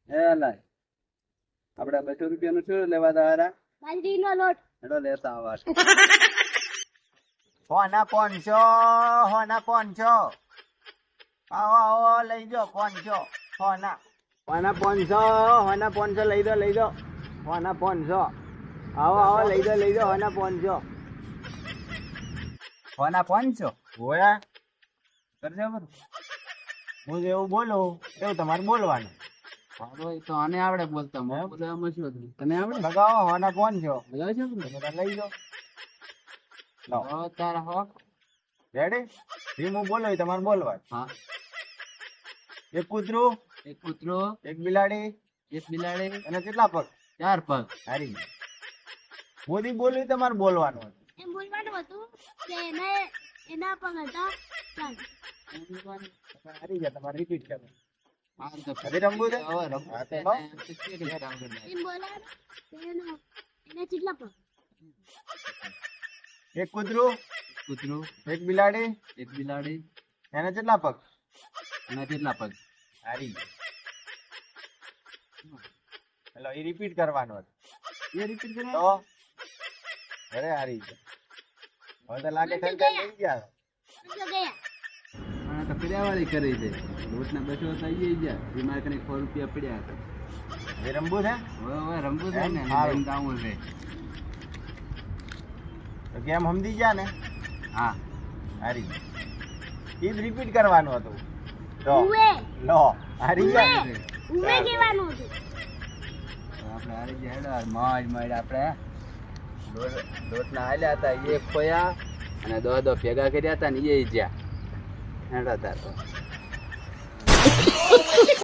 એ લાય આપણે 200 રૂપિયાનું શું લેવા દારા બાજરીનો લોટ. એડો લેતા આવા હોના 500 હોના 500 આવો આવો લઈ જાઓ 500 હોના હોના 500 લઈ દો હોના 500 આવો આવો લઈ દો હોના 500 હોના 500 હોયા કરજો બરું હું જેવું બોલું એવું તમારે બોલવાનું સારો તો આને આવડે બોલતા મને બોલવામાં શું હતું તને આવડે લગાવો હોના 500 લગાવ છે બરું તમે લઈ જાઓ લાવો તારા હો રેડી હું બોલો એ તમારે બોલવાનું હા એક કૂતરું એક કૂતરો એક બિલાડી એક બિલાડી અને કેટલા પગ 4 પગ હારી મોદી બોલું એ તમારે બોલવાનું હતું. એમ બોલવાનું હતું કે એના પગ હતા 4. હારી ગયા તમારે રિપીટ કરો હા તો હજી રમવું છે? હવે રમવું હા, છે તો ને, તો કેટલી કામ કરી એમ બોલવાનું કે એના કેટલા પગ. એક કૂતરું કૂતરો એક બિલાડી એક બિલાડી એને કેટલા પગ અને કેટલા પગ હારી હેલો એ રિપીટ કરવાનું હતું એ રિપીટ કરે તો અરે હારી ગયા હવે તો લાગે ઠંડા થઈ ગયા તો ગયા. અને તો ફેરવાળી કરી છે રોટના 200 તો આવી ગયા બીમાર કરીને 100 રૂપિયા પડ્યા હતા એ રમવું છે હવે રમવું છે ને સારું. લઈને આવું છે તો કેમ સમજી ગયા ને હા હારી એ જ રિપીટ કરવાનું હતું તો ઉવે લો હારી ગયા ને? ઉવે કહેવાનું હતું. તો આપણે હારી ગયા હેડો મોજ મોજ આપણે લોટના હાલ્યા હતા એ ખોયા અને દો ભેગા કર્યા હતા ને એ જ્યાં હેડો તાર